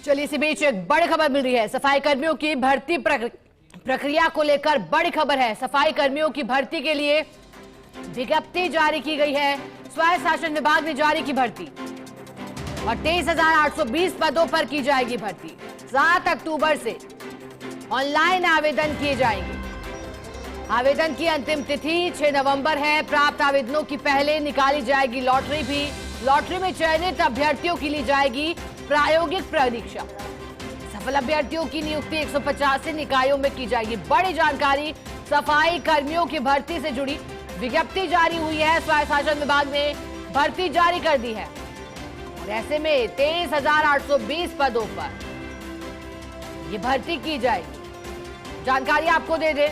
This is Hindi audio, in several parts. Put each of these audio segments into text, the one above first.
चलिए इसी बीच एक बड़ी खबर मिल रही है। सफाई कर्मियों की भर्ती प्रक्रिया को लेकर बड़ी खबर है। सफाई कर्मियों की भर्ती के लिए विज्ञप्ति जारी की गई है। स्वायत्त शासन विभाग ने जारी की भर्ती और 23,820 पदों पर की जाएगी भर्ती। 7 अक्टूबर से ऑनलाइन आवेदन किए जाएंगे। आवेदन की अंतिम तिथि 6 नवंबर है। प्राप्त आवेदनों की पहले निकाली जाएगी लॉटरी भी। लॉटरी में चयनित अभ्यर्थियों की ली जाएगी प्रायोगिक परीक्षा। सफल अभ्यर्थियों की नियुक्ति 185 निकायों में की जाएगी। बड़ी जानकारी सफाई कर्मियों की भर्ती से जुड़ी विज्ञप्ति जारी हुई है। स्वायत्त शासन विभाग ने भर्ती जारी कर दी है और ऐसे में 23,820 पदों पर ये भर्ती की जाएगी। जानकारी आपको दे दें,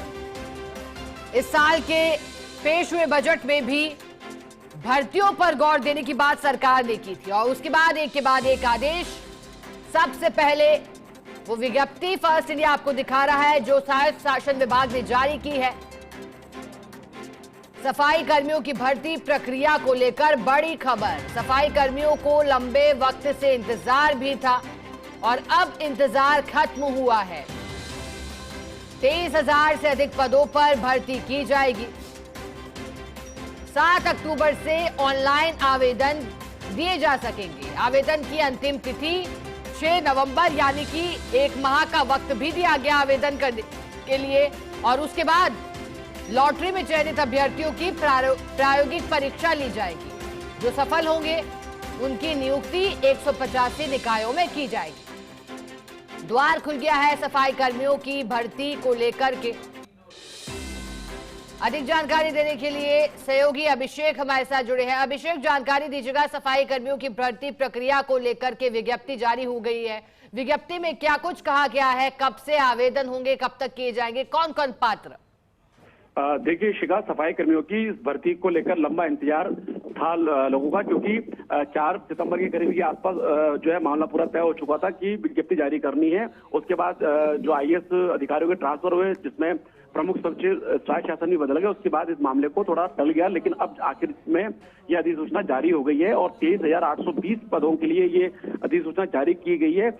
इस साल के पेश हुए बजट में भी भर्तियों पर गौर देने की बात सरकार ने की थी और उसके बाद एक के बाद एक आदेश। सबसे पहले वो विज्ञप्ति फर्स्ट इंडिया आपको दिखा रहा है जो स्वायत्त शासन विभाग ने जारी की है। सफाई कर्मियों की भर्ती प्रक्रिया को लेकर बड़ी खबर। सफाई कर्मियों को लंबे वक्त से इंतजार भी था और अब इंतजार खत्म हुआ है। 23,000 से अधिक पदों पर भर्ती की जाएगी। 7 अक्टूबर से ऑनलाइन आवेदन दिए जा सकेंगे। आवेदन की अंतिम तिथि 6 नवंबर यानी कि 1 माह का वक्त भी दिया गया आवेदन करने के लिए और उसके बाद लॉटरी में चयनित अभ्यर्थियों की प्रायोगिक परीक्षा ली जाएगी। जो सफल होंगे उनकी नियुक्ति 185 निकायों में की जाएगी। द्वार खुल गया है सफाई कर्मियों की भर्ती को लेकर के। अधिक जानकारी देने के लिए सहयोगी अभिषेक हमारे साथ जुड़े हैं। अभिषेक, जानकारी दीजिएगा, सफाई कर्मियों की भर्ती प्रक्रिया को लेकर के विज्ञप्ति जारी हो गई है। विज्ञप्ति में क्या कुछ कहा गया है, कब से आवेदन होंगे, कब तक किए जाएंगे, कौन कौन पात्र? देखिए शिखा, सफाई कर्मियों की भर्ती को लेकर लंबा इंतजार था लोगों का, क्योंकि 4 सितंबर के करीब के आसपास जो है मामला पूरा तय हो चुका था कि विज्ञप्ति जारी करनी है। उसके बाद जो आईएएस अधिकारियों के ट्रांसफर हुए, जिसमें प्रमुख सचिव स्वायत्त शासन भी बदल गया, उसके बाद इस मामले को थोड़ा टल गया, लेकिन अब आखिर में यह अधिसूचना जारी हो गई है और 23,820 पदों के लिए ये अधिसूचना जारी की गई है।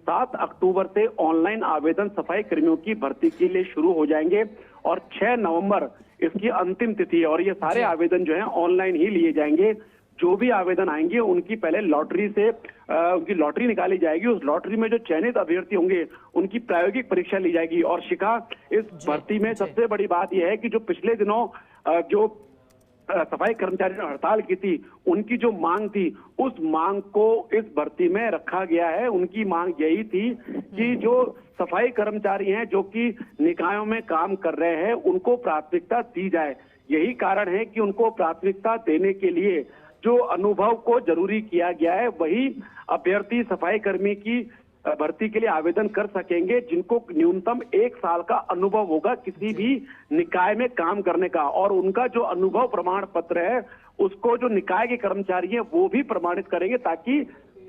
7 अक्टूबर से ऑनलाइन आवेदन सफाई कर्मियों की भर्ती के लिए शुरू हो जाएंगे और 6 नवंबर इसकी अंतिम तिथि है और ये सारे आवेदन जो है ऑनलाइन ही लिए जाएंगे। जो भी आवेदन आएंगे उनकी पहले लॉटरी से उनकी लॉटरी निकाली जाएगी। उस लॉटरी में जो चयनित अभ्यर्थी होंगे उनकी प्रायोगिक परीक्षा ली जाएगी। और शिखा, इस भर्ती में सबसे बड़ी बात यह है कि जो पिछले दिनों जो सफाई कर्मचारियों ने हड़ताल की थी, उनकी जो मांग थी, उस मांग को इस भर्ती में रखा गया है। उनकी मांग यही थी कि जो सफाई कर्मचारी हैं जो कि निकायों में काम कर रहे हैं, उनको प्राथमिकता दी जाए। यही कारण है कि उनको प्राथमिकता देने के लिए जो अनुभव को जरूरी किया गया है, वही अभ्यर्थी सफाई कर्मी की भर्ती के लिए आवेदन कर सकेंगे जिनको न्यूनतम 1 साल का अनुभव होगा किसी भी निकाय में काम करने का। और उनका जो अनुभव प्रमाण पत्र है उसको जो निकाय के कर्मचारी हैं वो भी प्रमाणित करेंगे, ताकि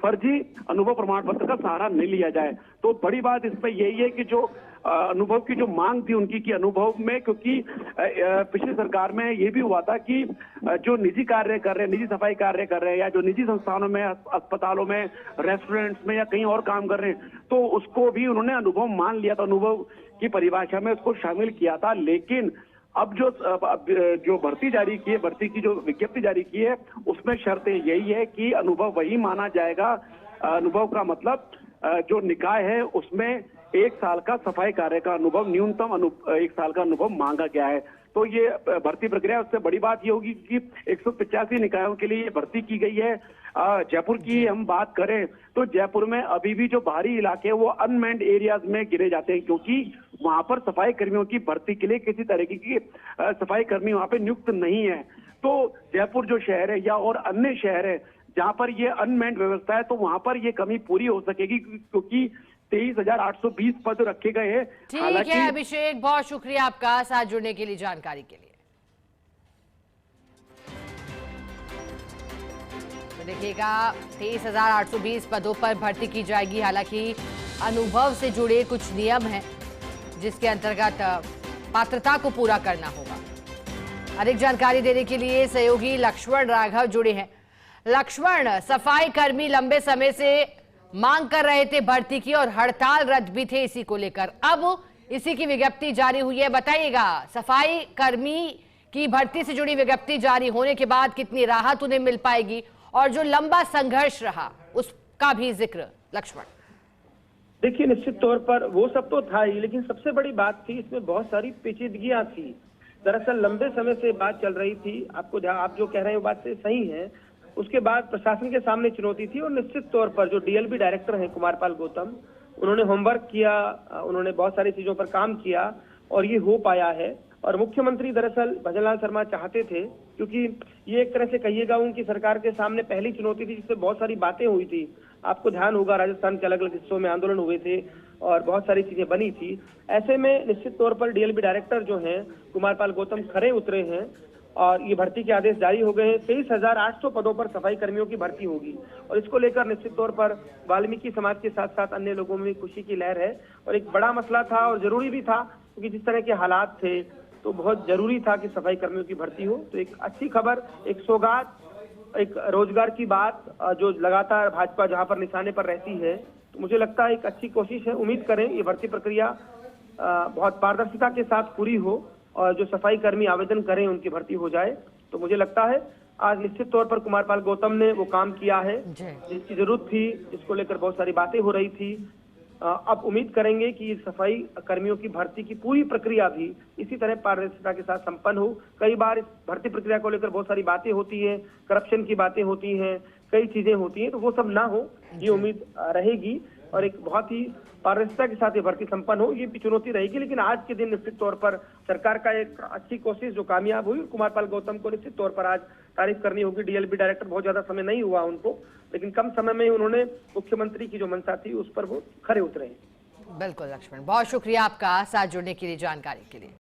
फर्जी अनुभव प्रमाण पत्र का सहारा नहीं लिया जाए। तो बड़ी बात इसमें यही है कि जो अनुभव की जो मांग थी उनकी कि अनुभव में, क्योंकि पिछली सरकार में ये भी हुआ था कि जो निजी कार्य कर रहे हैं, निजी सफाई कार्य कर रहे हैं या जो निजी संस्थानों में, अस्पतालों में, रेस्टोरेंट्स में या कहीं और काम कर रहे हैं, तो उसको भी उन्होंने अनुभव मान लिया था, अनुभव की परिभाषा में उसको शामिल किया था। लेकिन अब जो भर्ती जारी की है, भर्ती की जो विज्ञप्ति जारी की है, उसमें शर्तें यही है कि अनुभव वही माना जाएगा। अनुभव का मतलब जो निकाय है उसमें 1 साल का सफाई कार्य का अनुभव, न्यूनतम 1 साल का अनुभव मांगा गया है। तो ये भर्ती प्रक्रिया, उससे बड़ी बात ये होगी कि 185 निकायों के लिए भर्ती की गई है। जयपुर की हम बात करें तो जयपुर में अभी भी जो बाहरी इलाके हैं वो अनमेन्ड एरियाज में गिने जाते हैं, क्योंकि वहां पर सफाई कर्मियों की भर्ती के लिए किसी तरीके की सफाई कर्मी वहां पे नियुक्त नहीं है। तो जयपुर जो शहर है या और अन्य शहर है जहां पर ये अनमेन्ड व्यवस्था है, तो वहां पर ये कमी पूरी हो सकेगी, क्योंकि 23,820 पद रखे गए हैं। ठीक है अभिषेक, बहुत शुक्रिया आपका साथ जुड़ने के लिए, जानकारी के लिए। तो देखिएगा 23,820 पदों पर भर्ती की जाएगी। हालांकि अनुभव से जुड़े कुछ नियम हैं जिसके अंतर्गत पात्रता को पूरा करना होगा। अधिक जानकारी देने के लिए सहयोगी लक्ष्मण राघव जुड़े हैं। लक्ष्मण, सफाई कर्मी लंबे समय से मांग कर रहे थे भर्ती की और हड़ताल रद्द भी थे इसी को लेकर। अब इसी की विज्ञप्ति जारी हुई है। बताइएगा, सफाई कर्मी की भर्ती से जुड़ी विज्ञप्ति जारी होने के बाद कितनी राहत उन्हें मिल पाएगी और जो लंबा संघर्ष रहा उसका भी जिक्र। लक्ष्मण, देखिए, निश्चित तौर पर वो सब तो था ही, लेकिन सबसे बड़ी बात थी इसमें बहुत सारी पेचीदगियां थी। दरअसल लंबे समय से बात चल रही थी, आप जो कह रहे हैं वो बात से सही है। उसके बाद प्रशासन के सामने चुनौती थी और निश्चित तौर पर जो डीएलबी डायरेक्टर हैं कुमारपाल गौतम, उन्होंने होमवर्क किया, उन्होंने बहुत सारी चीजों पर काम किया और ये हो पाया है। और मुख्यमंत्री दरअसल भजनलाल शर्मा चाहते थे, क्योंकि ये एक तरह से कहिएगा उनकी सरकार के सामने पहली चुनौती थी जिससे बहुत सारी बातें हुई थी। आपको ध्यान होगा राजस्थान के अलग अलग हिस्सों में आंदोलन हुए थे और बहुत सारी चीजें बनी थी। ऐसे में निश्चित तौर पर डीएलबी डायरेक्टर जो हैं कुमारपाल गौतम खरे उतरे हैं और ये भर्ती के आदेश जारी हो गए हैं। 23,800 पदों पर सफाई कर्मियों की भर्ती होगी और इसको लेकर निश्चित तौर पर वाल्मीकि समाज के साथ साथ अन्य लोगों में खुशी की लहर है। और एक बड़ा मसला था और जरूरी भी था, क्योंकि जिस तरह के हालात थे तो बहुत जरूरी था कि सफाई कर्मियों की भर्ती हो। तो एक अच्छी खबर, एक सौगात, एक रोजगार की बात जो लगातार भाजपा जहां पर निशाने पर रहती है, तो मुझे लगता है एक अच्छी कोशिश है। उम्मीद करें ये भर्ती प्रक्रिया बहुत पारदर्शिता के साथ पूरी हो और जो सफाई कर्मी आवेदन करें उनकी भर्ती हो जाए। तो मुझे लगता है आज निश्चित तौर पर कुमारपाल गौतम ने वो काम किया है जिसकी जरूरत थी, जिसको लेकर बहुत सारी बातें हो रही थी। अब उम्मीद करेंगे कि सफाई कर्मियों की भर्ती की पूरी प्रक्रिया भी इसी तरह पारदर्शिता के साथ संपन्न हो। कई बार इस भर्ती प्रक्रिया को लेकर बहुत सारी बातें होती हैं, करप्शन की बातें होती हैं, कई चीजें होती हैं, तो वो सब ना हो, ये उम्मीद रहेगी और एक बहुत ही पारदर्शिता के साथ ये भर्ती संपन्न हो, ये भी चुनौती रहेगी। लेकिन आज के दिन निश्चित तौर पर सरकार का एक अच्छी कोशिश जो कामयाब हुई, कुमारपाल गौतम को निश्चित तौर पर आज तारीफ करनी होगी। डीएलबी डायरेक्टर बहुत ज्यादा समय नहीं हुआ उनको, लेकिन कम समय में उन्होंने मुख्यमंत्री की जो मंशा थी उस पर वो खरे उतरे हैं। बिल्कुल लक्ष्मण, बहुत शुक्रिया आपका साथ जुड़ने के लिए, जानकारी के लिए।